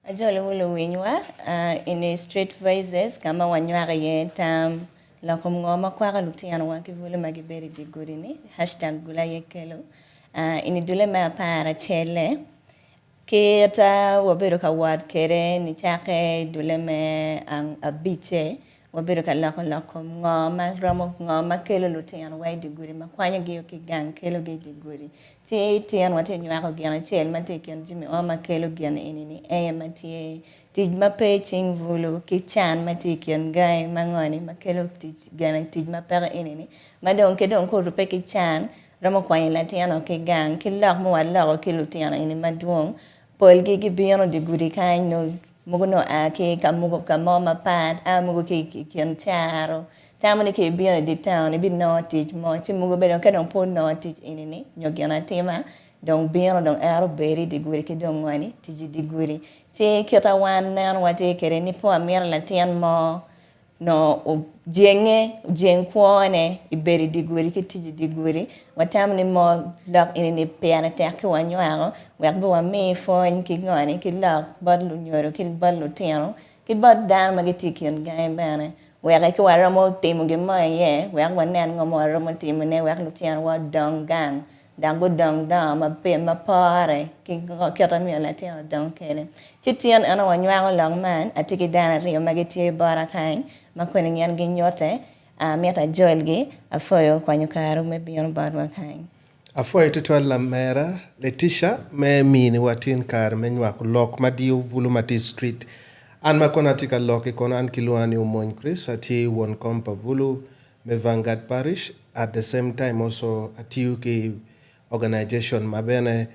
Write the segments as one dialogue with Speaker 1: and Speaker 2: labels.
Speaker 1: Ajole wulu winywa in straight voices kama wanywara ye tam la kum ngoma kwa lutiano wanki vulu magiberi di gurini #gula yekelo ini dule ma para chele kita wabiru ka wad kere ni chake dule me ang abiche wabiru ka lakum ngoma ramo ngoma kelo lutiano wai di guri ma kwanya giyo ki gang kelo gi di guri ti tian wate nywako giana chel mate kian jimi oma kelo giana inini mate tij ma pe ching vulu ki chan mate kian gai mangoni ma kelo tij ma pera inini ma don ke don ko rupe ki chan ramo kwanya latiano ki gang ki lak mo wala ki lutiano ini maduong pol gi biano di guri kain no mugo no ake ka mugo ka mama pat mugo ki kian charo tamani ke biano di town bi no teach mo ti mugo be don ka don po no teach inini nyogiana tema don biano don aro beri di guri ke don wani tiji di guri ti kyota wan nan wate kere ni po amir latian mo no jeng kwone iberi di guri ki tiji di guri watam ni mo lak ini ni piana tek ki wanywaro wek bo wa me fon ki ngani ki lak bad lu nyoro ki bad lu tiano ki bad dan magiti ki ngai bana wek ki wara mo timo gi mo ye wek wanen ngo mo ro timo ne wek lu tiano wa dong gang dango dong da ma pe ma pare ki kyota mi la tiano dong kele chitian ana wanywaro long man atiki dana rio magiti bara kain makweni nyan gi nyote miata jolgi afoyo kwanyo karu me biyon barwa kain
Speaker 2: afoyo tutwal la mera Letitia me mini watin kar menywa ku lok madiu vulu mati street an makona tika lok kono an kilwani umon Chris ati won kompa vulu me Vanguard Parish at the same time also ati ki organization mabene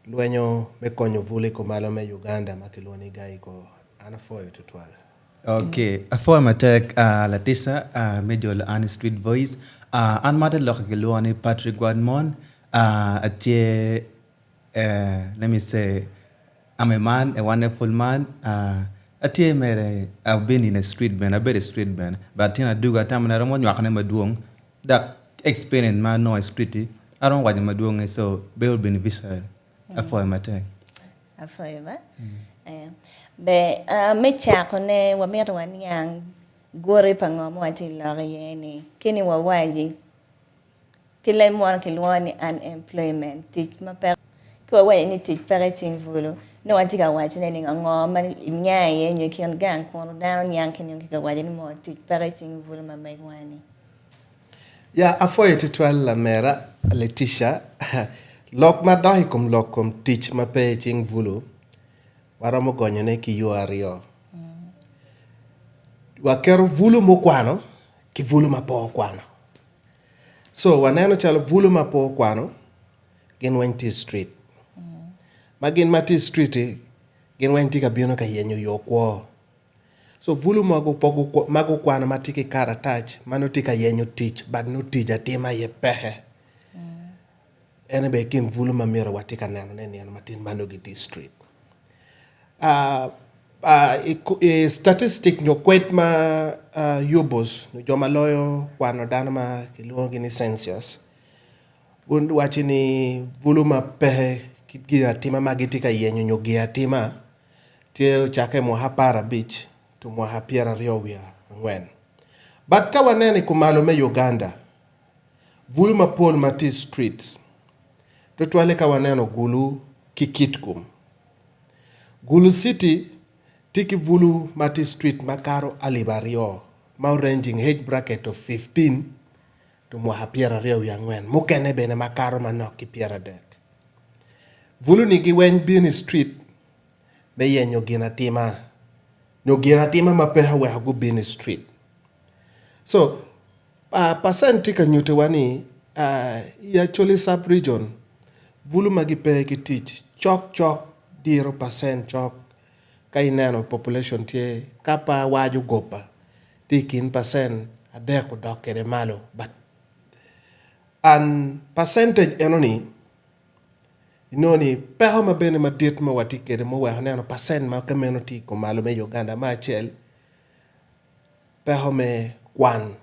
Speaker 2: luenyo me konyo vulu ko malo me Uganda makilwani gai ko an afoyo tutwal.
Speaker 3: Okay, for my tech, Latissa, major and street voice, and matter lokilwani Patrick Wadmon, let me say, I'm a man, a wonderful man. I've been in a street band, a very street band, but I do got time and I don't want you to do that experience man no street. I don't want you doing so they will beneficial. For my tech.
Speaker 1: For you, be me chako ne wa mero wanyang gore pangomo ati lorieni kini wa waji kile mwana kilwani unemployment teach maper kwa wa ni teach parenting vulu no atika waji ne ngoma nyaye nyokion gang kono dano nyang kini ngika waji ni mo teach parenting vulu ma megwani
Speaker 2: ya afoye tutwal la mera Letitia lok ma dohi kum lokum teach ma parenting vulu waramo gonyo ne ki yuario wakero vulu mokwano ki vulu mapo kwano so waneno chalo vulu mapo kwano gen wenti street magin mati street gen wenti ka biono ka yenyo yokwo so vulu mago kwano matiki kara touch mano tika yenyo teach bad no tija tema ye pehe ene be kin vulu mamiro watika neno ne ni matin mano giti street statistic nyo kwet ma yubos joma loyo kwano dano ma kiluongi ni census und wachi ni vulu ma pehe gi atima magitika yenyo nyo gi atima tie chake mo hapara beach to mo hapiera riowia ngwen but ka wanene kumalo me Uganda vulu ma pol mati streets to twale ka waneno gulu kikitkum Gulu City tiki vulu mati street makaro alibario ma ranging age bracket of 15 to mo hapiera reo yangwen mukene bene makaro manoki piera dek vulu ni gi wen bin street be yenyo gina tima mapeha we hagu bin street so percent tika nyute wani ya choli sub region vulu magipe ki teach chok 0% chok kay nano population tie kapa waju gopa tikin percent adeko dokere malo but an percentage enoni inoni peho mabene madit ma watikere mo wa nano percent ma kameno ti ko malo me Uganda ma chel peho me kwan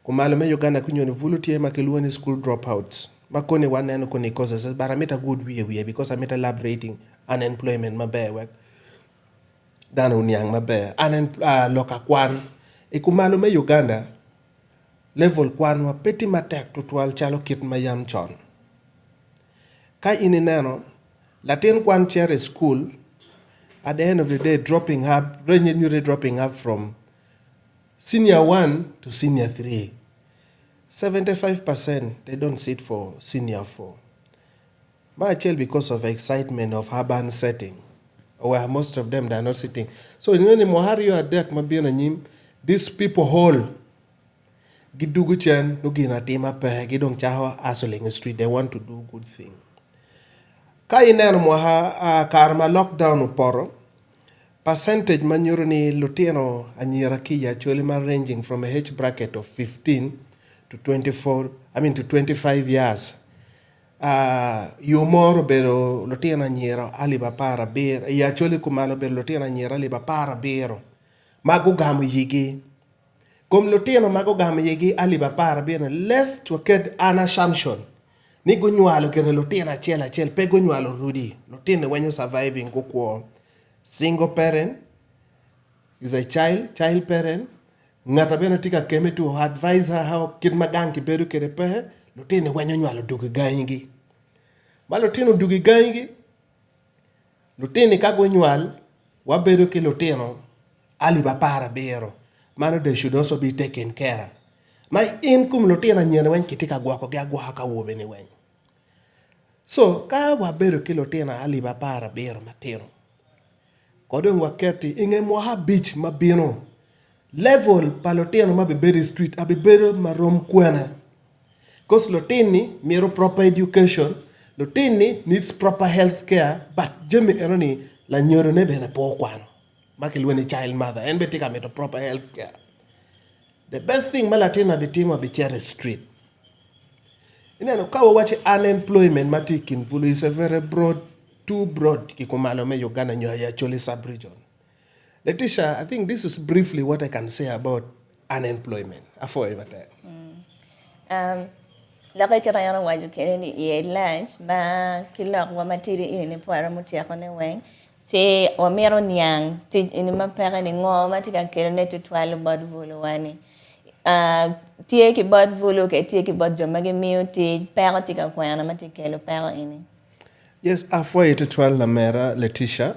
Speaker 2: ko malo me Uganda kunyoni vulu tie makeluoni school dropouts makone waneno koni causes but amita good we because amita lab rating unemployment mabe work dano niang maber anen loka kwan ikumalo me Uganda level kwan wa peti matek tutwal chalo kit mayam chon ka inineno latin kwan chere school at the end of the day dropping up from senior 1 to senior 3 75% they don't sit for senior 4 Machel because of excitement of urban setting where most of them they are not sitting. So in any mohario adek mabina nyim, these people whole gidugu chen nugina tima pe gidong chaho asoling street. They want to do good thing. Ka ineno moha karma lockdown uporo percentage manyuro ni lutino anyira kiya actually ranging from a age bracket of 15 to 25 years. Yumoro bero lutino anyira aliba para bero ya actually kumalo bero lutino anyira aliba para bero magu gamu yigi kom lutino magu gamu yigi aliba para bero less to get an assumption ni gunywalo kere lutino achel pe gunywalo rudi lutino when you surviving kukwo single parent is a child parent ngata beno tika keme to advise her how kid maganki beru kere pe lutino when you nywalo dugi gangi malutino dugi gangi lutini kago nywal waberu ke lutino ali bapara bero mano they should also be taken care my income lutino nyene wen kitika gwako ga gwaka wobe ni wen so ka waberu ke lutino ali bapara bero matino kodong waketi inge moha beach mabino level palotino mabiberi street abibero marom kwena cause lutini miro proper education lutini needs proper health care but jemi eroni la nyoro ne bene po kwano makilweni child mother en betika meto proper health care the best thing malatina bitima bichere street ineno kawo wachi unemployment matikin vulu is a very too broad kikumalo me Uganda nyoya actually sub-region. Letitia, I think this is briefly what I can say about unemployment.
Speaker 1: Laka kira yana waju kene ni ye lunch ba kila wa matiri ini puara mutia kone weng te wa mero nyang te ini mapera ni ngoma tika kere ne tutwalu bod vulu wani tie ki bod vulu ke tie ki bod jomage miu te pero tika kwana matikelo pero ini.
Speaker 2: Yes, afoi tutwal la mera Letitia.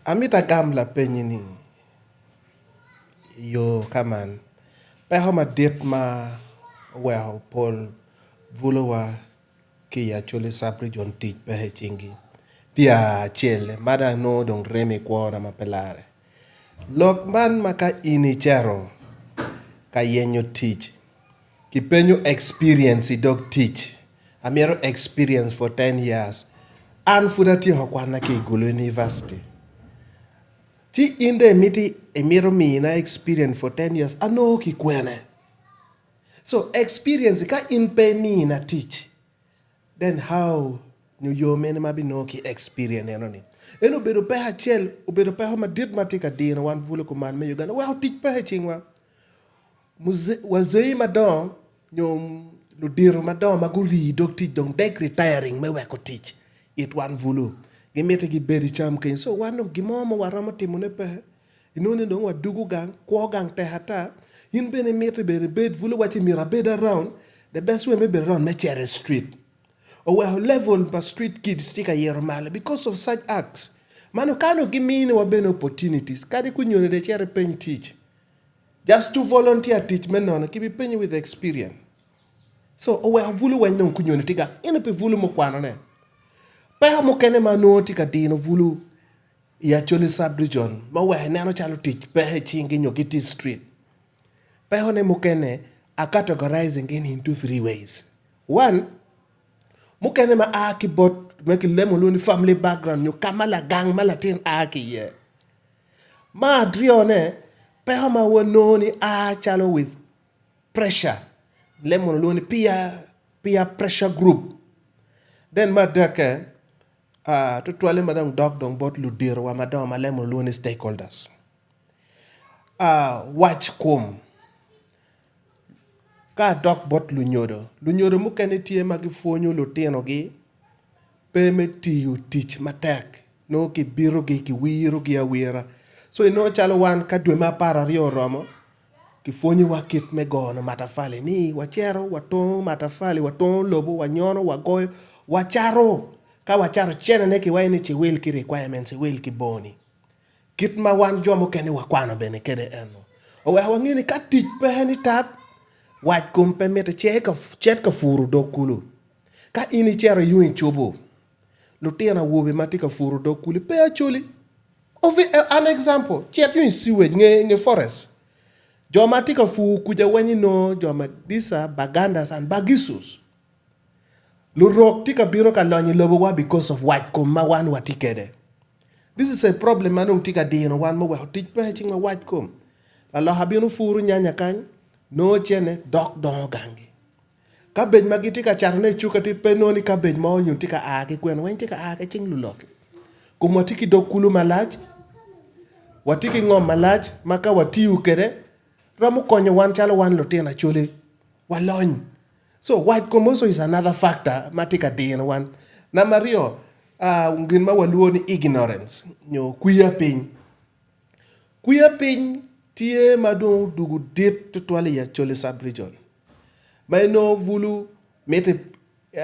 Speaker 2: Amita gamla penyini yo kaman peho ma dit ma well Paul Vulowa ki actually sub-region teach pehe chingi tia chele mada no dong reme kwa ma pelare lokman maka inichero ka yenyo teach kipenyo experience dog teach amiero experience for 10 years and furati hokwana ki Gulu University ti inde miti emiro mina experience for 10 years ano ki kwene so experience ka in pay me na teach then how new yo men mabi no ki experience enoni eno bedo pe hachel obedo pe homa dit matika din wan vule ko man me Uganda wow teach pe chingwa wazei madon nyom lu diro madon maguri dok teach dong dek retiring me we ko teach it wan vulu gimete gi bedi cham ken so wano gimomo waramo timone pe inone dong wa dugu gang ko gang te hata in bene metre bere bed vulu wachi mira bed around the best way maybe around Mechere street or where level but street kids stick a year male because of such acts mano kano gimini wa bene opportunities kadi kunyone de chere pen teach just to volunteer teach men no kibi penye with experience so where vulu wenyon kunyone tiga ino pe vulu mo kwano ne peha mo kene manoti ka dino vulu ya actually sub-region ma we neno chalo teach pehe chingi nyogiti street peho ne mukene are categorizing into 3 ways. One, mukene ma aki bot make lemon family background nyo kamala gang malatin aki ye. Ma drione peho ma wononi a chalo with pressure. Lemon luni peer pressure group. Then ma deke to twale madam dog dong bot ludiro wa madam ma lemon luni stakeholders. Watch come. Ka dok bot lunyodo mukene tie magi fonyo lutino gi pe me tiyo tich matek no ki biro ki wiro gi awira. So ino chalo wan ka dwe ma para rio romo ki fonyi wa kit me gono matafali ni wachero waton matafali waton lobo wanyono wagoyo wacharo ka wacharo chene ne ki waini chi will ki requirements will ki boni kit ma wan jomo kene wakwano bene kede eno o wa wangini ka tich pe ni tap wach kumpe mete chet ka furu dokulu ka ini chero yu chobo lutena wobe matika furu dokulu pe achuli an example chet yu sewage nge forest joma tika fu kuja wenyi no joma disa bagandas and bagisus lurok tika biro ka lonyi lobo wa because of white kum ma wan watikede. This is a problem manung tika dino wan mo wa tich pe ching ma white kum la habino furu nyanya kan no chene dok don gangi kabej magitika charne chuka tit pe no ni kabej ma onyu tika ake kwen wen tika ake ching lulok kum watiki dokulu malaj watiki ngom malaj maka watiu kede ramu konyo wan chalo wan lotena chole walony. So white also is another factor matika dino wan na mario ngin ma waluo ni ignorance nyo kuya piny tie madung dugu dit tutwali ya chole sub-region may no vulu mete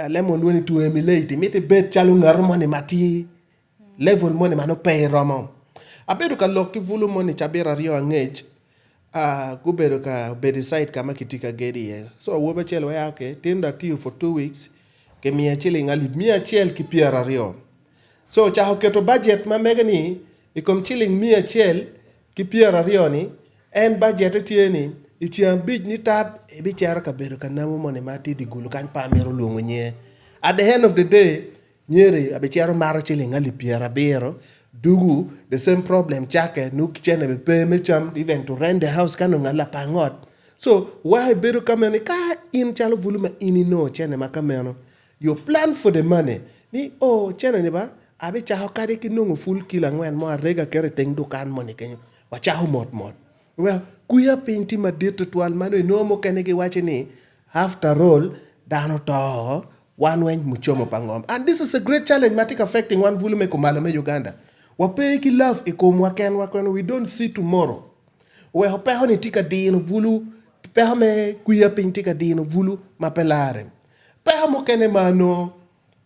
Speaker 2: lemon luoni to emulate mete bet chalo ngar money mati level money mano pay romo abedo ka lokki vulu money chabera rio angej gubedo ka bedeside kama kitika gedi ye so wobe chelo ya okay tinda tiu for 2 weeks ke mia chili ngali mia chel ki piera rio so chaho keto budget ma megani ikom chilling mia chel ki piera rio ni en budget tieni itiam bij ni tab e bi chara ka bedo ka namo money mati di gulu kan pamero lungo nye at the end of the day nyeri abe charo maro chilling ngali piera bero dugu the same problem chake nuk chene be pay me cham even to rent the house kanu ngala pangot so why bedo kamene ka in chalo volume ini no chene makameno you plan for the money ni chene ni ba abe chaho kare ki nungu full kila ngwen mo rega kere teng dukan money kenyo wa chaho mot well kuya pinti ma dit twal mano no mo kene ki wache ni after all dano to one wen muchomo pangom and this is a great challenge matic affecting one volume ko malame Uganda. Wape ki love ikomwa ken we don't see tomorrow. We hope honi tika dino vulu pe home kuya pin tika dino vulu mapelare. Pe homo kene mano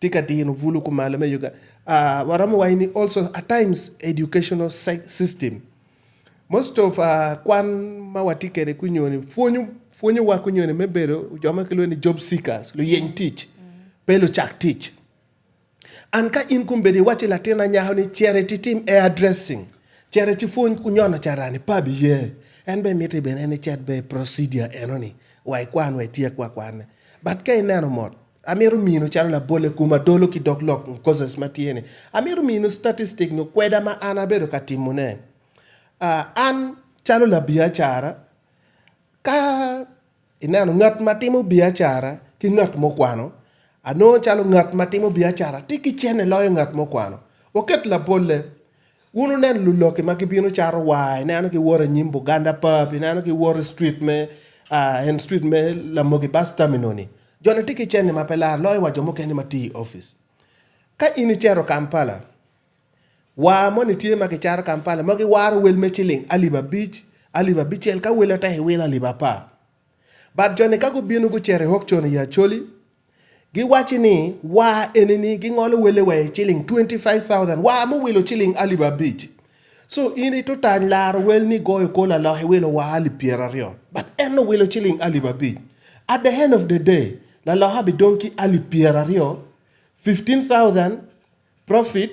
Speaker 2: tika dino vulu kumala me yuga. Waramu waini also at times educational system. Most of kwan mawatike de kunyoni fonyu wa kunyoni mebero ujoma kilo ni job seekers lo yen teach. Pelo chak teach. Anka inkumbedi wati latena nyaho ni charity team addressing. Charity phone kunyono charani pabi ye. Enbe miti ben ene chat be procedure enoni. Wai kwan wai tia kwa kwane. But kay nano mod. Amiru mino charo la bole kuma dolo ki doglok causes matiene. Amiru mino statistic no kweda ma anabedo katimune. An charo la biachara. Ka inano ngat matimu biachara ki ngat mo kwano. Ano chalo ngat matimo biachara tiki chene loyo ngat mokwano oket la bolle uno nen luloke makibino charo wai nano ki wore nyimbo ganda pub nano ki wore street me la mogi bus terminoni jona tiki chene mapela loyo wa jomo keni mati office ka ini chero Kampala wa moni tie makicharo Kampala mogi waro wel mechiling aliba beach el ka wela tahi wela liba pa but jone kago bino go chere hok chone ya choli gi wachi ni wa enini gi ngolo wele we chilling 25,000 wa mo welo chilling aliba beach so ini to tan lar wel ni goyo kola la he welo wa ali pierario but eno welo chilling aliba beach at the end of the day la la habi donki ali pierario 15,000 profit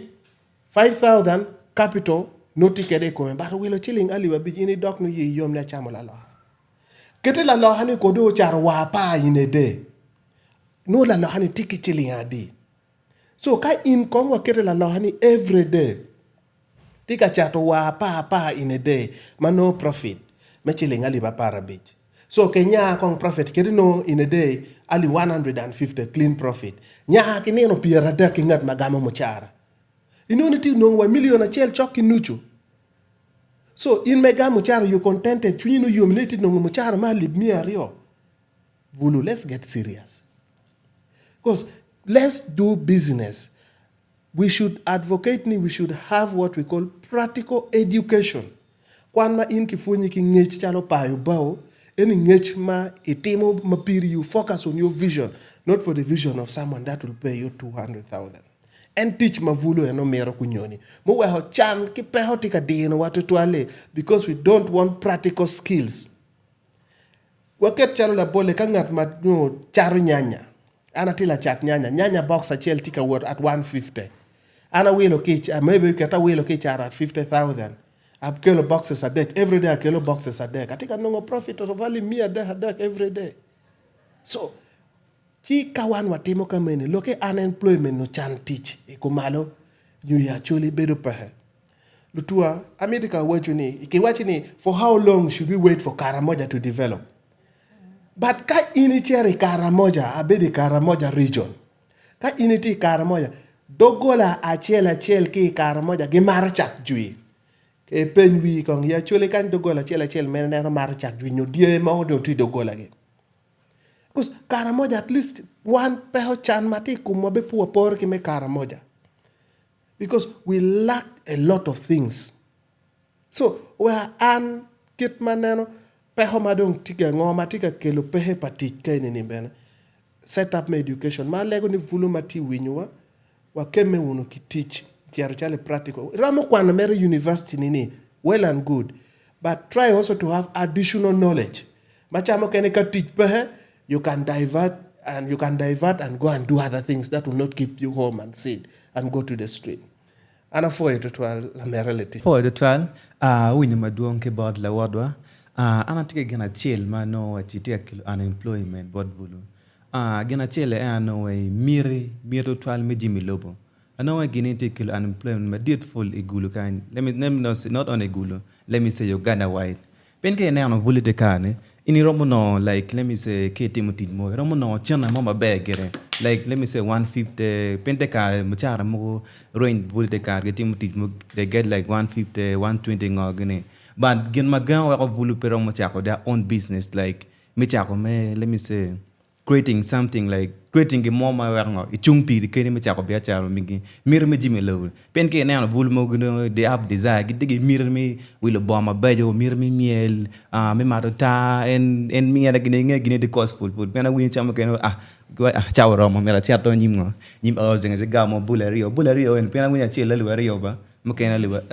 Speaker 2: 5,000 capital no ticket e ko but welo chilling aliba beach ini dok no yi yom na chamo la kete la la hani ko do char wa pa ine de no la lohani tiki chilling adi. So ka in kongwa kete la lohani every day. Tika chato wa pa in a day. Ma no profit. Me chilling ali ba para beach. So kenya kong profit kete no in a day ali 150 clean profit. Nya kine no piera da kingat magama mochara. Ino niti no wa million a chel choki nuchu. So in mega mochara you contented you know you nominated no mochara ma lib mi ario. Vulu let's get serious. Because let's do business. we should advocate we should have what we call practical education. Kwan ma in kifunyi ki ngech chalo payo bao, any ngech ma itimo mapiri, you focus on your vision, not for the vision of someone that will pay you 200,000. And teach mavulo eno mero kunyoni. Mo ho chan ki peho tika dino watu tuale, because we don't want practical skills. Waket chalo la bole kangat ma charu nyanya. Ana tila chat nyanya box achel tika word at 150. Ana wilo kich, maybe kata wilo kich at 50,000. I kilo boxes a deck every day. I kilo boxes a deck. I think I know a profit of only me a deck every day. So, chi kawan watimo kameni loke unemployment no chan teach ikumalo you actually bedo pahe. Lutua America wachuni ikiwachini for how long should we wait for Karamoja to develop? But ka inicheri Karamoja abedi Karamoja region. Ka initi Karamoja dogola achel ki Karamoja gimarchak jui. E pen wi kong ya chole kan dogola achel men nero marchak jui no die ma do ti dogola ge. Because Karamoja at least one peho chan mati kumobe puwa por ki me Karamoja. Because we lack a lot of things. So where an kit maneno peho madong tika ngoma tika kelo pehe patit kaini ni bena. Set up my education. Ma lego ni vulu mati winywa wa keme uno ki teach tiaro chale practical. Ramo kwa na mere university nini well and good. But try also to have additional knowledge. Machamo kene ka teach pehe, you can divert and go and do other things that will not keep you home and sit and go to the street. Ana for it to la merality.
Speaker 3: For the trial, wini maduong ke bod la wadwa. Ana tike gena chill ma no chitia kilo unemployment bod bulu. Gena chill ano miri trial me Jimmy Lobo. Ano gini take kilo unemployment ma did full igulu kind. Let me not say not on igulu. Let me say Uganda wide. Penke na no vuli de kane. Ini romo no like let me say ke Timothy mo romo no chana mama begere like let me say 150 penteka machara mo roin bul de car ke Timothy mo they get like 150 120 ngogene but gen magan wa bulu pero mo chako their own business like me chako me let me say creating something like creating a more my werno ichungpi de kene me chako be charo mingi mir me jime level penke na bul mo gno they have desire gidigi mir me will bomba bejo mir me miel me matota en mi ada gine de costful food pena win chama keno chao romo mera chato nyim zenga gamo bulario en pena win chela rio ba mo kena liwa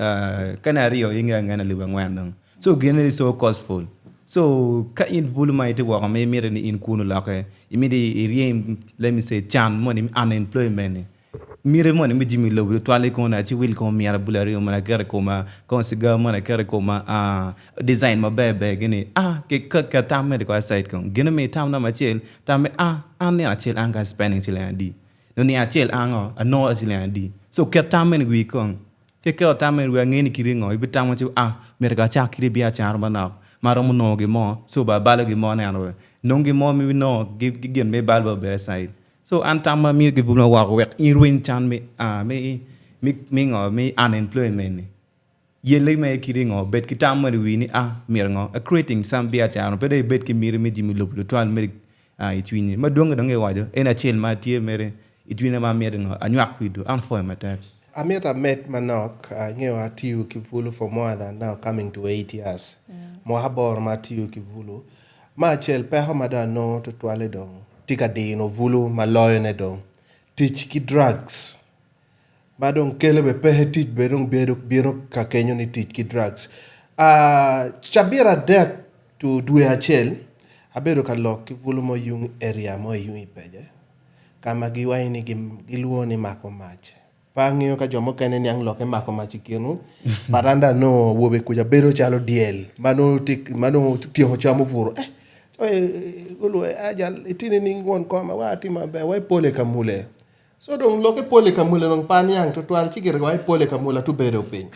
Speaker 3: kana rio inga ngana liwa ngwan so gene is so costful. So, ka in buluma ite waka me mere ni in kunu lake, imidi iri let me say chan money unemployment. Mire money mi Jimmy Lobo toile kona chi will ko mi ara bulari o mana kere koma konsiga mana kere koma design ma bebe gini ke ka tamme ko site kon gina me tam na ma chel tamme ne a chel anga spending chel andi no ni a chel anga no chel andi so ke tamme wi kon ke tamme wi ngeni kiringo ibi tam chi mere ka cha kiri bia char bana maromo no ge mo so ba balo ge mo na no nongi mo mi no gi me balbo be side. So antama mi ke bula wa wek in chan me me unemployment ye le me kiringo bet kitama wi ni mirngo creating some bia chan pe de bet ki mir me Jimmy Lobo toal me itwini ma donga dange wajo ena chel ma tie mere itwina ma mirngo anyak wido an for matter
Speaker 2: Amira met Manok, ngewa tiu Kivulu for more than now coming to 8 years. Mohabor ma tiu Kivulu. Ma chel peho mada no to tuale dong. Tika dino vulu ma loyo ne dong. Teach ki drugs. Badong kelebe pehe teach berong biro ka kenyo ni teach ki drugs. Chabira dek to duwe achel. Abero ka lok Kivulu mo yung area mo yung ipeje. Kama giwa ini giluo ni mako mache. Pangyo ka jomo kene nyang loke mako machikinu baranda no wobe kuja bero chalo diel mano tio chamo vuro gulu ajal itini ningon koma wati mabe wai pole kamule so don loke pole kamule non panyang to twal chigere wai pole kamula to bero pin.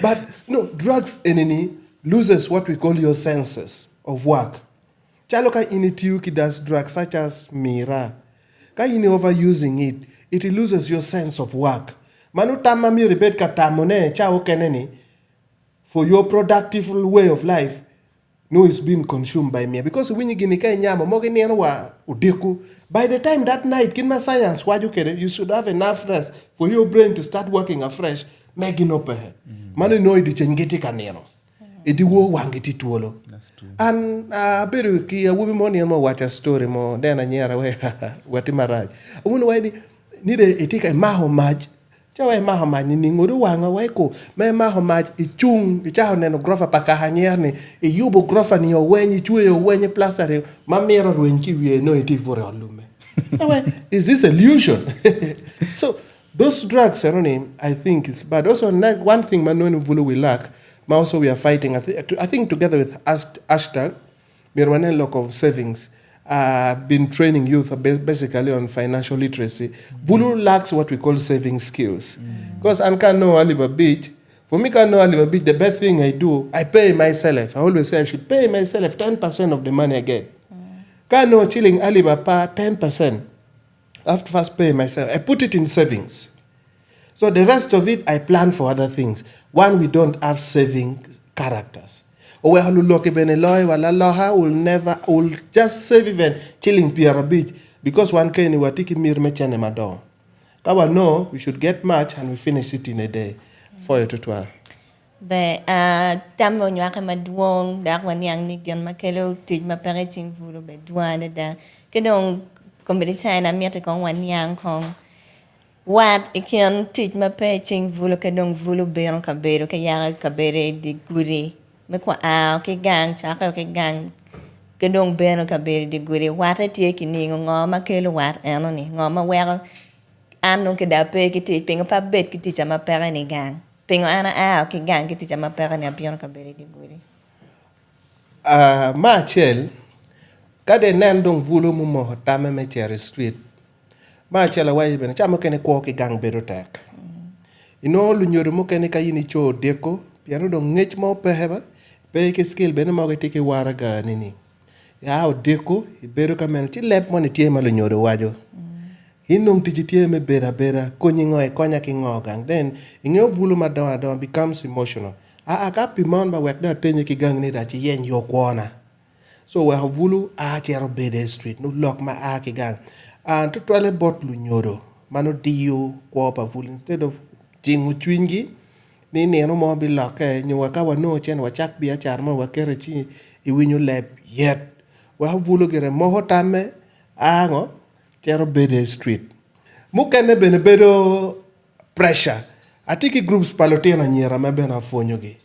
Speaker 2: But no, drugs enemy loses what we call your senses of work. Chalo ka initiu ki does drugs such as mira ka ini overusing it loses your sense of work. Manu tama mi ribet katamone chao keneni for your productive way of life. no it's been consumed by me because when you gini kai nyama mo gini wa udiku by the time that night kin ma science waju kede you should have enough rest for your brain to start working afresh making up mano no idi chengiti kaneno idi wo wangiti tuolo.
Speaker 3: That's true.
Speaker 2: And beru ki wubi mo ni mo watch a story mo dena nyera we wati maraj unu wa ni de etika maho maj chawe maho maj ni nguru wanga wa ko me maho maj ichung ichaho neno grofa paka hanyer ni yubo grofa ni owenyi chwe owenyi plaster mamero rwenki wie no iti vore olume. Is this illusion? So those drugs, I think it's bad. Also, one thing Manuel Vulu we lack, but also we are fighting. I think together with hashtag, we run a lot of savings. Been training youth basically on financial literacy. Vulu lacks what we call saving skills. Because I can't know Aliba Beach. For me, can't know Aliba Beach. The best thing I do, I pay myself. I always say I should pay myself 10% of the money I get. Can't know chilling Alibaba 10%. I have to first pay myself. I put it in savings. So the rest of it, I plan for other things. One, we don't have saving characters. Will just save even chilling Pierre Beach because one can watiki mir mechane madon. Kawa no, we should get much and we finish it in a day. 4 to 12.
Speaker 1: Be tamo nyaka maduong dak wanyang ni gyan makelo tij mapariting vulu be duane da kedong kombita na miete kong wanyang kong wat ikian tij mapariting vulu kedong vulu beron kabero kaya kabere di guri me kwa ke gang chaka ke gang kedong beron kabere di guri wata tie kini ngoma kelo wat eno ni ngoma wero ano ke da pe kiti pinga pa bet kiti chama pera ni gang pingo ana ke gang kiti chama pera ni apion kabere di guri
Speaker 2: Machel kade nendong vulu mu mo tame me chere street Machel awai bene chama kene ko ke gang bedo tek ino lu nyoru mo kene kayini cho deko piano dong ngech mo peheba pe ke skill bene mo ke tiki waraga nini ya o deko bedo kamen ti lep mo ni tie ma lu nyoru wajo inong tijitie me bera konyi ngoe konya ki ngogang then inyo vulu madawa becomes emotional ka pimon ba wek da tenye ki gang ni da ti yen yo kwona so we have vulu chero bede street no lock ma ki gang and to toile bot lu nyoro mano dio kwa pa vulu instead of jingu chwingi ni no mo bi lock nyo ka wa no chen wa chak bi achar mo wa kere chi iwinyo lep yet we have vulu gere mo hotame ngo chero bede street mukene bene bedo pressure atiki groups palotina nyera mabena fonyo gi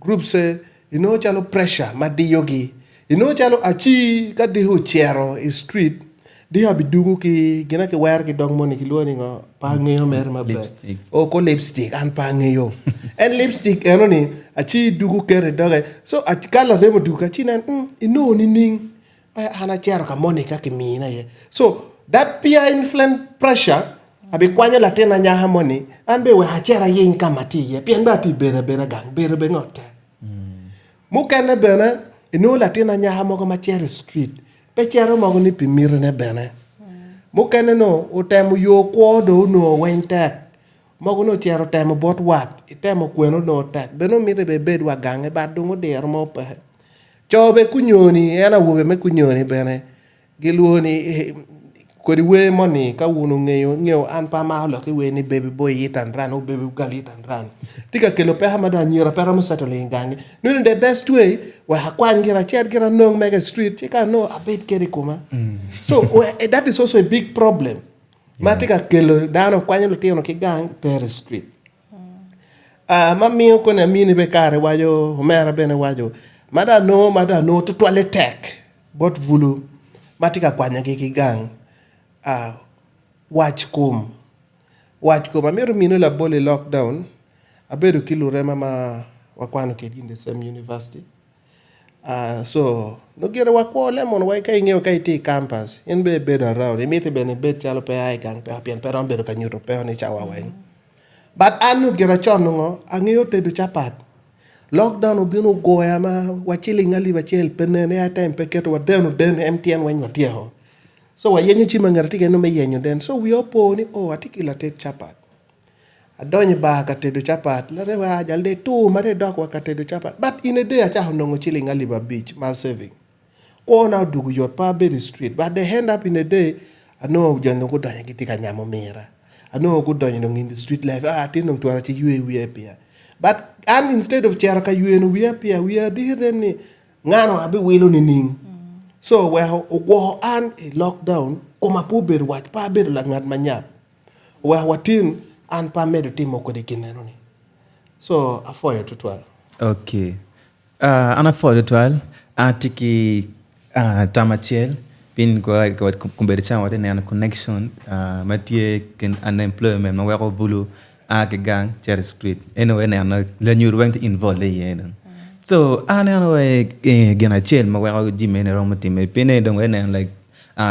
Speaker 2: groups chalo pressure madiyo gi chalo achi kadi ho chero street di abidugu ki gina ke wer ki dong moni ki luoni ngo pangeyo mer mabe o ko lipstick an pangeyo en lipstick ni achi dugu kere doge so akala demo dugu china ni ning hana chero ka Monica kimina ye so that peer influence pressure abi kwanya la tena nya harmony and be we hachera yin kamati ye pien ba ti bere gang bere be ngote mukene bene la tena nya hamo ma chere street pe chero mo ni pimire ne bene mukene no otemo yo kwodo no wente mo no chero temo bot wat itemo kweno no tak beno mi be bedwa gange ba dungo der mo pe chobe kunyoni ena wobe me kunyoni bene giluoni kodi we money ka wunu ngeyo an pa ma lo ki we ni baby boy yitan ran o baby gal yitan ran tika kelo pe hamada nyira pero mo settle ngange no the best way wa hakwan gira chat gira no mega street tika no abet keri kuma so that is also a big problem matika kelo dano kwanya lo tino ki gang per street mami ko na mini be kare wajo mera bene wajo mada no to toilet tech bot vulu matika kwanya ki gang watch kum amiru mino la bole lockdown aberu kilu rema ma wakwano ke in the same university so no gere wakwole mon wai kai ngeo kai ti campus in be bed around imite bene bed chalo pe ai gang pe apian peron beru ka nyuro pe oni chawa wain but anu gere chongo angeo te du chapat lockdown obino goya ma wachili ngali bachel penene ya time peketo wadenu den MTN wen watieho so wa yenyu chima ngarati no me yenyu den so we opo ni atikila tet chapat adonye ba katedo chapat la rewa jalde tu mare dok wa katedo chapat but in a day acha honongo chilling aliba beach ma saving ko na dugu your pa be street but they end up in a day ano jando ko donye gitika nyamo mira ano ko donye no in the street life tino twara chi yue we pia but and instead of chara ka yue no we pia we are different ngano abi wilo ni ning so we go and a lockdown kuma pu ber watch pa ber la ngat manyap we watin and pa medo timo ko de kineno ni so afoya to 12
Speaker 3: okay ana for the 12 atiki tamachiel pin ko kumberi cha wate na connection matie ken unemployment ma wako bulu ke gang cher street anyway na la nyur went involved yen so ana we gena chel ma wako jimene ro matime pin don when like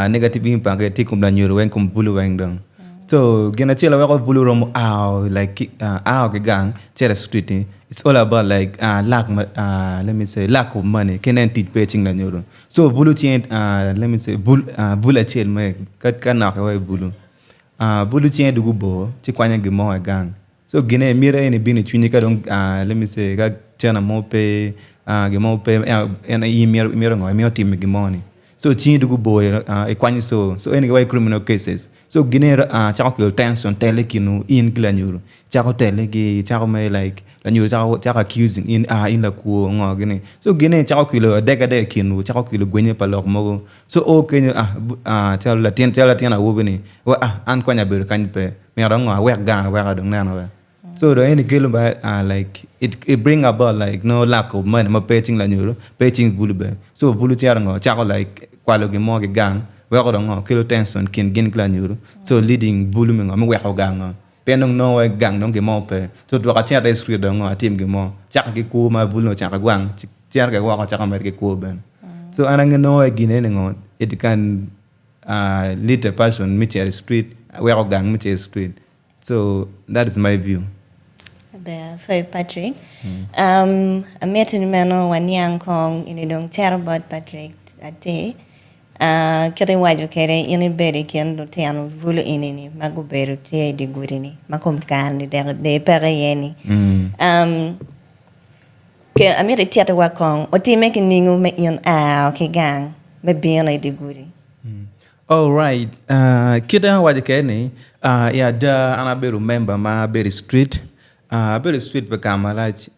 Speaker 3: negative impact ti kum la nyur wen kum bulu wen don so gena chela wako bulu rom like ke gang cher street it's all about like let me say lack of money kenen tit peching la nyoro so bulu tien let me say bulu chel me kat kana ka bulu bulu tien du gubo ti kwanya ge mo gang so gene mire ni bini chuni ka don let me say ga chana mo pe ge mo pe en mire ngo mi otim ge money so chi du gubo e kwanya so anyway criminal cases so gene chako tension tele kinu in glanyuru chako tele gi chako me like la nyuru chako accusing in la ku ngo gene so gene chako kilo de kinu chako kilo gwenye palok mo so kenyo chalo la tien wo bini wa an kwanya ber kan pe me rongo we ga dong na no so the any kilo ba like it bring about like no lack of money ma peching la nyuru peching bulube so bulu tiarango chako like kwalo ge mo ge gang we ko dong kilo tension kin gin kla nyuru so leading bulu me we ko gang penong no we gang no ge mo pe so do ka tia street dong atim ge mo chak ge ku ma bulu chak gwang tiar ge wa ko chak mer ge ku ben so anang no we gine ngo it can lead a person meet street we ko gang meet street so that is my view
Speaker 1: for Patrick ametin meno wanyang kong inidong terabot Patrick ate kete waju kere ini beri ken do tiano vulu ini magu beru tie di gurini makom kan de pere yeni ke amiri tiata wa kong otime ke ningu me yon ke gang me biene di guri
Speaker 3: all right kida waju kene ya da anaberu member ma beri street beri street be kamaraj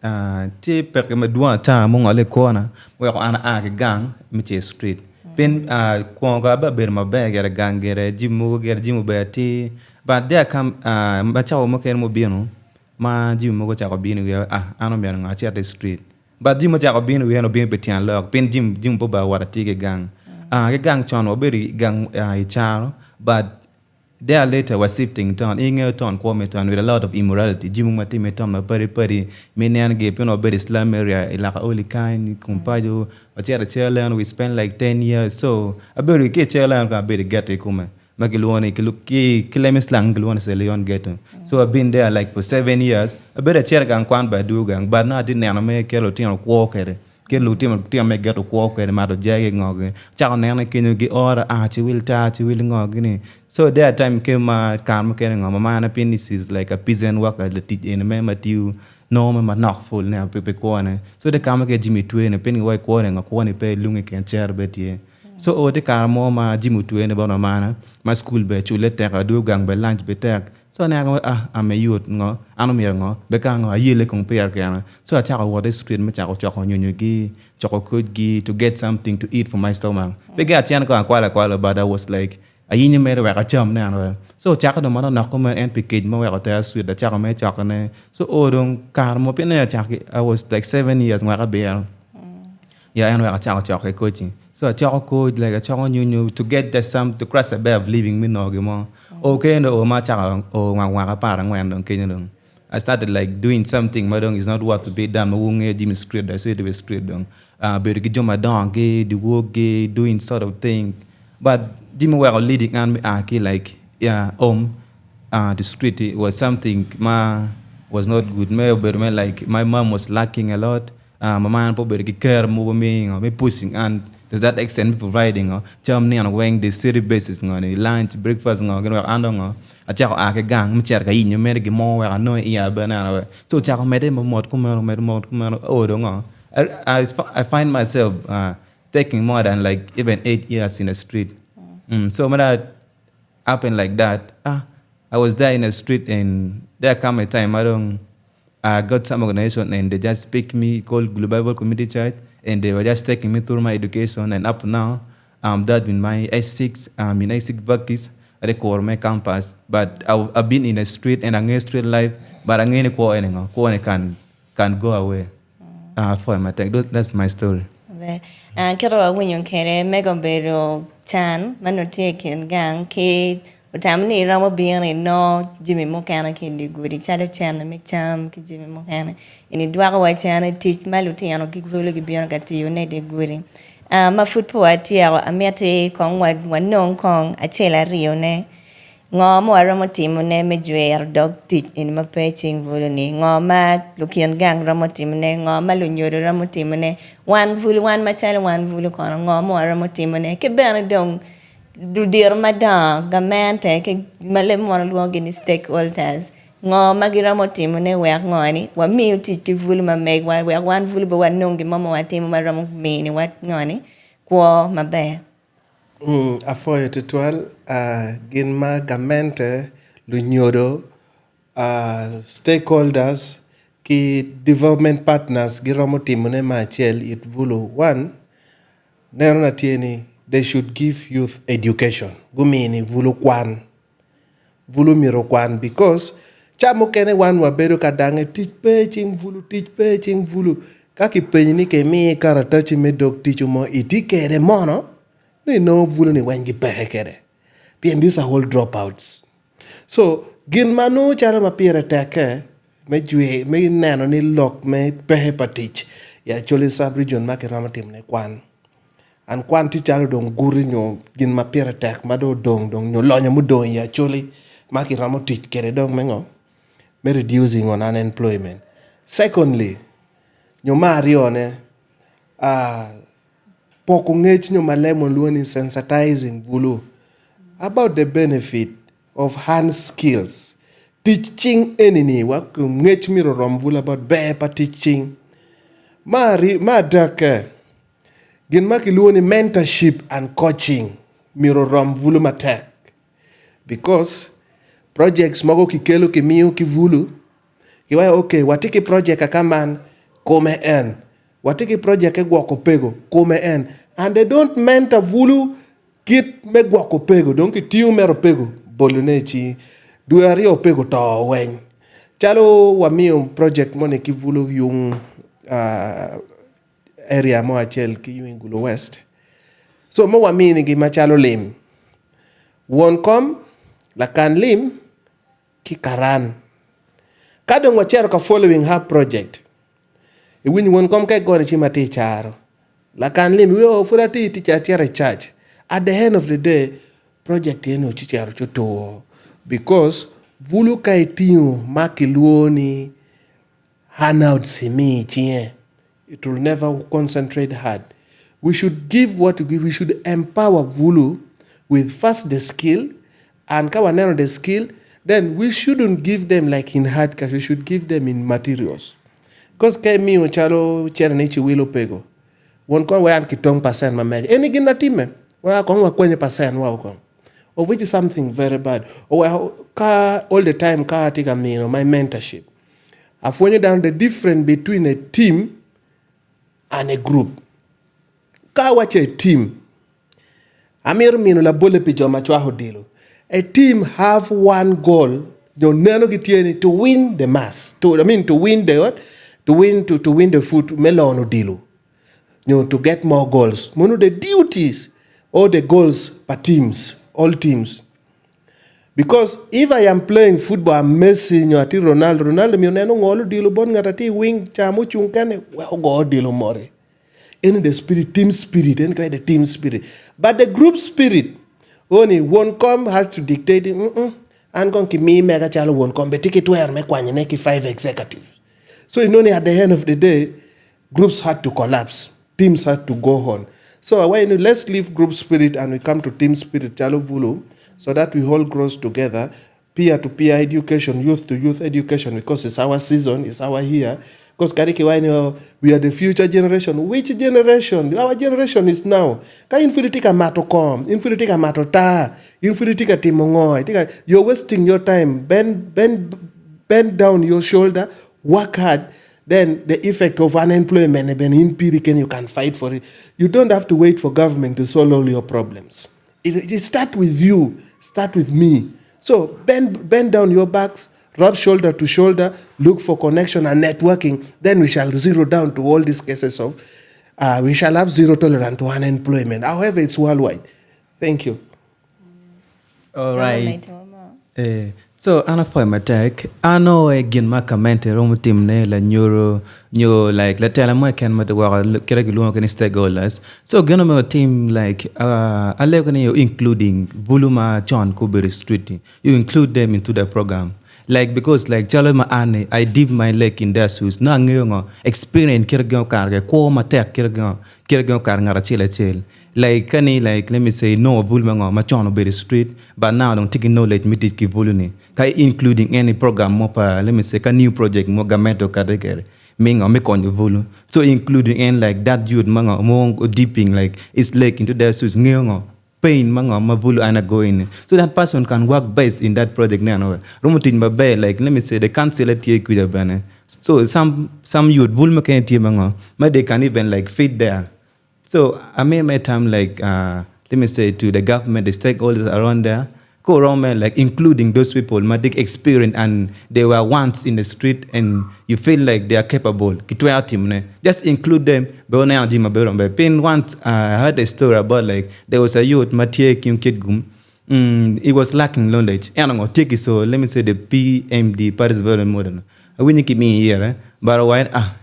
Speaker 3: ti peke me duan ta mo ngale kona we ko ana ke gang mi street pen ko ga ba ber ma ba gere gangere jimu be ti ba de kam ba chawo mo ken mo bieno ma jimu ko chawo bieno ya ano me nga cha the street ba jimu chawo bieno we no bien betian lok pen jim bo ba wara ti ke gang ke gang chono beri gang I charo but there later was shifting town ingeton kwome town with a lot of immorality jimu mati meton ma pari menian ge peno be Islam area ila only kind kumpajo wachera chela we spent like 10 years so aberi ke chela ka be get kuma magiluone kiluki kilemis lang gluone se leon get so I've been there like for 7 years aberi chera kan kwan ba du gang but na din na me kelo tin ko kere ke lutim me get ko ko ma do jage ngoge cha ne na kinyo gi ora chi will ngoge ni so that time came kam ke ngoma ma na penis is like a peasant worker the teach in me matiu no ma knock full ne pe ko ne so de kam ke jimi tu ne pen wai ko ne ko ne pe lungi ken cher betie so o de kam mo ma jimi tu ne bono mana ma school be chu le tek do gang be lunch be tek so na ame youth ngo anu mi ngo be ka ngo yele kong per kana so acha ko the street me cha ko choko nyonyo gi choko could gi to get something to eat for my stomach be ga tian ko kwala but I was like ayinye mere wa ka cham na no so cha ko no mana na ko me en package mo wa ko ta street da cha ko me cha ko ne so o don kar mo pe ne cha I was like 7 years ngwa ka be yeah and wa cha ko coaching so cha ko like cha ko nyonyo to get the some to cross a bay of living me no ge mo okay no ma cha ngwa ka para ngwan don kenyo don I started like doing something madong is not worth to be done ma wunge jim street I said the street don be gi joma don ge the work ge doing sort of thing but jim were leading and me like the street it was something was not good me like my mom was lacking a lot my man probably care more me pushing and to that extent providing Germany and weighing the city basis lunch breakfast ando achako ake gang mcher ka inyo mere gi mo wa no iya banana so chako mede mod kumero odo I find myself taking more than like even 8 years in the street. So when that happened like that, I was there in the street, and there come a time I got some organization, and they just picked me called Global Bible Community Church, and they were just taking me through my education, and up now I'm that in my S6 in S6 Buckets at the core my campus. But I've been in the street and I'm in street life, but I'm in the can go away. For my take. That's my story.
Speaker 1: Kero winyo kere mego bero chan manotie ken gang ke utamni ramo biene no Jimmy Mokana ke diguri chalo chan mek cham ke Jimmy Mokana ini dwaga wa chan teach maluti ano ki volo gi biene kati yone diguri ma football atia amiate kong wanong kong achela rio ne ngom ramo timo ne mejwer dog teach in ma peching volo ni ngoma lukian gang ramo timo ne ngoma lunyoro ramo timo ne wan machalo wan vulu kono ngom ramo timo ne ke berne dong du dir madan gamente ke male mo luongi ni stakeholders ngoma gi ramo timo ne wek ngoni wa miu teach ki vulu ma meg wan vulu ba wanongi mama wa timo ma ramo mini wat ngoni kwa mabe
Speaker 2: afoyo titual gin ma gamente lunyoro stakeholders ki development partners giromo timone ma achiel it vulu one nero na tieni they should give youth education gumini vulu kwan vulu miro kwan because chamo kene wan wabedo kadange teach peching vulu kaki penyi ni ke mi karatachi medok tichu mo iti kere mono no vulu ni wengi pehe kere pien these are all dropouts so gin manu chara mapire teke me neno ni lok me pehe patich ya chole sub region ma kerama timne kwan an kwan ti chalo dong guri nyo gin mapire tek mado dong nyo lonya mu dong ya chole ma kerama tich kere dong mengo me reducing on unemployment. Secondly, nyo marione poko ngech nyo malemon luoni sensitizing vulu about the benefit of hand skills. Teaching enini wak ngech miro romvula about bepa teaching. Ma dake gin maki luoni mentorship and coaching miro romvulu matek. Because projects mago kikelo kimiu kivulu kiwaya okay watiki project akaman kome en watiki project e gwako pego kome en and they don't mentor vulu kit me gwako pego donc tiu mero pego bolunechi duari opego to wen chalo wamio project mone kivulu yung area mo achel ki yung Ngulo West so mo wamini gi machalo lim won kom la kan lim ki karan kadong wachero ka following her project e win won kom ka gore chi mati charo la kan lim we ofura ti chatiere church at the end of the day project eno chi charo choto because vulu kai tiu makiluoni handout simi chie it will never concentrate hard. We should give what we give. We should empower vulu with first the skill and kawanero the skill. Then we shouldn't give them like in hard cash. We should give them in materials. Because kemi ochalo chera nichi wilo pego. Won kon wayan kitong percent mamega. Any gina time. Wa kon wa kwenye percent wa kon. Of which is something very bad. Or all the time ka tika mino my mentorship. I've pointed down the difference between a team and a group. Ka watch a team. Amir mino la bole pijo machwa hodilo. A team have one goal. To win the mass. To win the foot melon dilo. To get more goals. Mono the duties or the goals per teams, all teams. Because if I am playing football, I'm Messi, ati Ronaldo mi oneno ngolo dilo bon ngatati wing chamu chungkane well go dilo more. In the spirit, team spirit, and the team spirit. But the group spirit, only one come has to dictate and kon ki me mega chalo won't come, but ticket where me kwanye neki 5 executives. So only at the end of the day, groups had to collapse, teams had to go on. So let's leave group spirit and we come to team spirit, chalo vulu, so that we all grow together, peer-to-peer education, youth-to-youth education, because it's our season, it's our year. Because we are the future generation. Which generation? Our generation is now. Ka infinity ka matokom, infinity ka matota, infinity ka timongoy. You're wasting your time. Bend down your shoulder, work hard. Then the effect of unemployment, empiric, and you can fight for it. You don't have to wait for government to solve all your problems. It start with you, start with me. So bend down your backs, rub shoulder to shoulder, look for connection and networking. Then we shall zero down to all these cases of, we shall have zero tolerance to unemployment. However, it's worldwide. Thank you.
Speaker 3: All right. So ana foi matek ano gin ma comment rom team ne la neuro like la tela mo ken ma wa kere gilu ken stakeholders so gonna my team like you including buluma John Kuberi Street you include them into the program like because like chalo ma ane I dip my leg in their shoes na ngongo experience kere gyo karga ko ma tek kere gyo kar ngara chele like kani like let me say no bulma ma chono be the street but now don't take knowledge me teach buluni kai including any program mo pa let me say ka new project mo gamento kadekere mingo me konyo vulu so including and like that youth manga mo dipping like it's like into their shoes ngongo pain manga mabulu ana going so that person can work best in that project now romutin ba be like let me say the council tie kuja bana so some youth bulma kan tie manga they can even like fit there. So I made my time like let me say to the government, the stakeholders around there, go around me like including those people, my big experience and they were once in the street and you feel like they are capable. Just include them. But once I heard a story about like there was a youth, Mathieu Kyung it was lacking knowledge. And take it so let me say the PMD Paris very modern. We need to me here, but why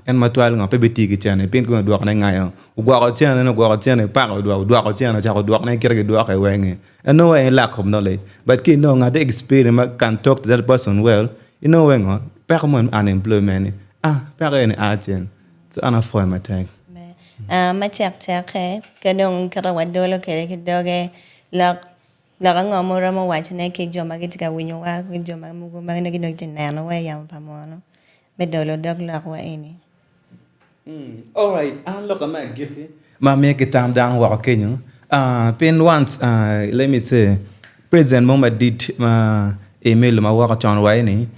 Speaker 3: and matual nga pebeti ki chane pin ko duak na ngayo ugwa ko chane no gwa ko chane pa ko duak ko chane cha ko duak na kire duak e wenge and no way lack of knowledge but ki no nga the experience can talk to that person well you know when permanent unemployment parent agent so ana for my time
Speaker 1: ma chak ka dong kara wadolo kere ke doge la nga mo ramo wachne ke joma gitika winyo wa joma mugo ma ne gino tinano wa yam pamono medolo dog la wa ini
Speaker 3: all right look am give ma make it time down wa Kenya pin once let me say President Moma did email ma wa chon wa ini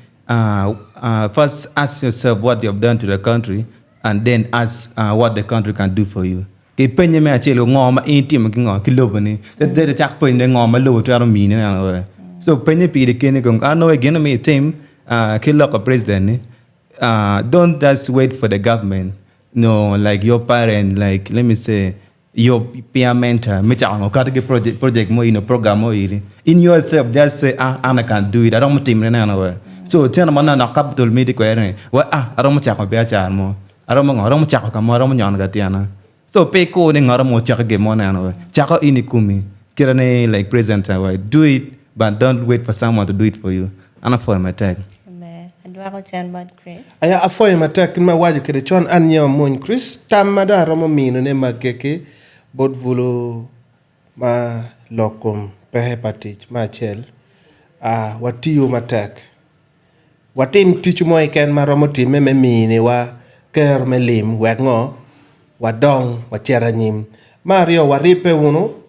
Speaker 3: first ask yourself what you have done to the country and then ask what the country can do for you ke penye me achelo ngoma intim ngo kilobani de chak penye ngoma lo to mi na so penye pi de kene gong no again me team kiloko president don't just wait for the government no like your parent like let me say your peer mentor me cha ngo ka project mo in a program mo in yourself just say I can do it I don't team na so tena mana na capital medical ere wa I don't cha ko be cha mo I don't cha ko mo nyon ga tiana so pe ko ne ngara mo chaka ge mo na no chaka ini kumi kira ne like present I do it but don't wait for someone to do it for you ana for my tag
Speaker 1: me adwa ko chan bad Chris
Speaker 2: aya afoy ma tek ma waji kede chon an nyew mon Chris tamada romo mino ne mageke bod vulu ma lokum pehe patich ma chel watiyo ma tek watim tich mo ken ma romo time me mine wa ker me lim wek ngo wadong wachera nyim Mario waripe uno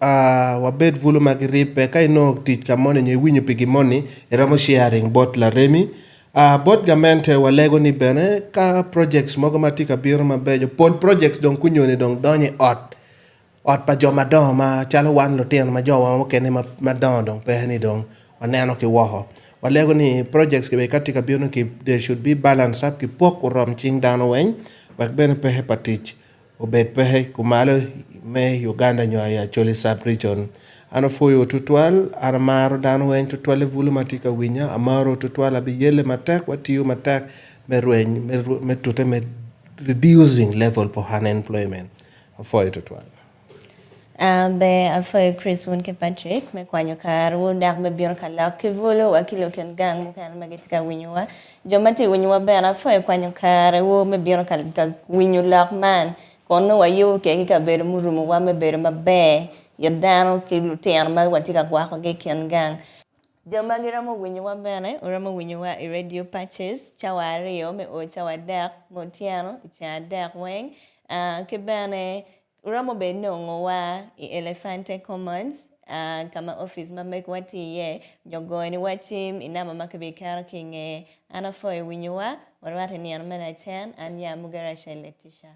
Speaker 2: wabed vulu magiripe kai no tich kamone nye winyo pigi moni eramo sharing bot la remi bot gamente walego ni bene ka projects mogo matika biro mabejo pol projects don kunyoni don donye ot pa joma don ma chalo wan lo tien ma jowa mokene ma don don pehni don waneno ki woho walego ni projects ke katika biro ki they should be balanced up ki pok urom ching dano wen wak bene pehe patich obet pehe kumalo me Uganda nyoya choli sub region ano foyo tutwal ana maro dano wen tutwale vulu matika winya amaro tutwala bi yele matak watiyo matak merwen metute me reducing level for unemployment foyo tutwal
Speaker 1: be afoy Chris won ke Patrick me kwanyo karu dak me bion kala ke volo wakilo ken gang mo kan magitika winywa jomati winywa be afoy kwanyo karu me bion kala winyo lak man kono wa yo ke ka bedo murumo wa me bedo maber ya dano ki lutino ma watika gwako gi ken gang. Joma giramo winyo wa bene, uramo winyo wa i radio patches, chawa ario me o chawa dek motiano, chawa dek weng. Kibene, uramo be nongo wa i Elefante Commons, kama office ma mek wati ye, nyogo ni watim, inama makabi karakinge, ana foy winyo wa, warwate ni anamena chen, anya mugara Letitia.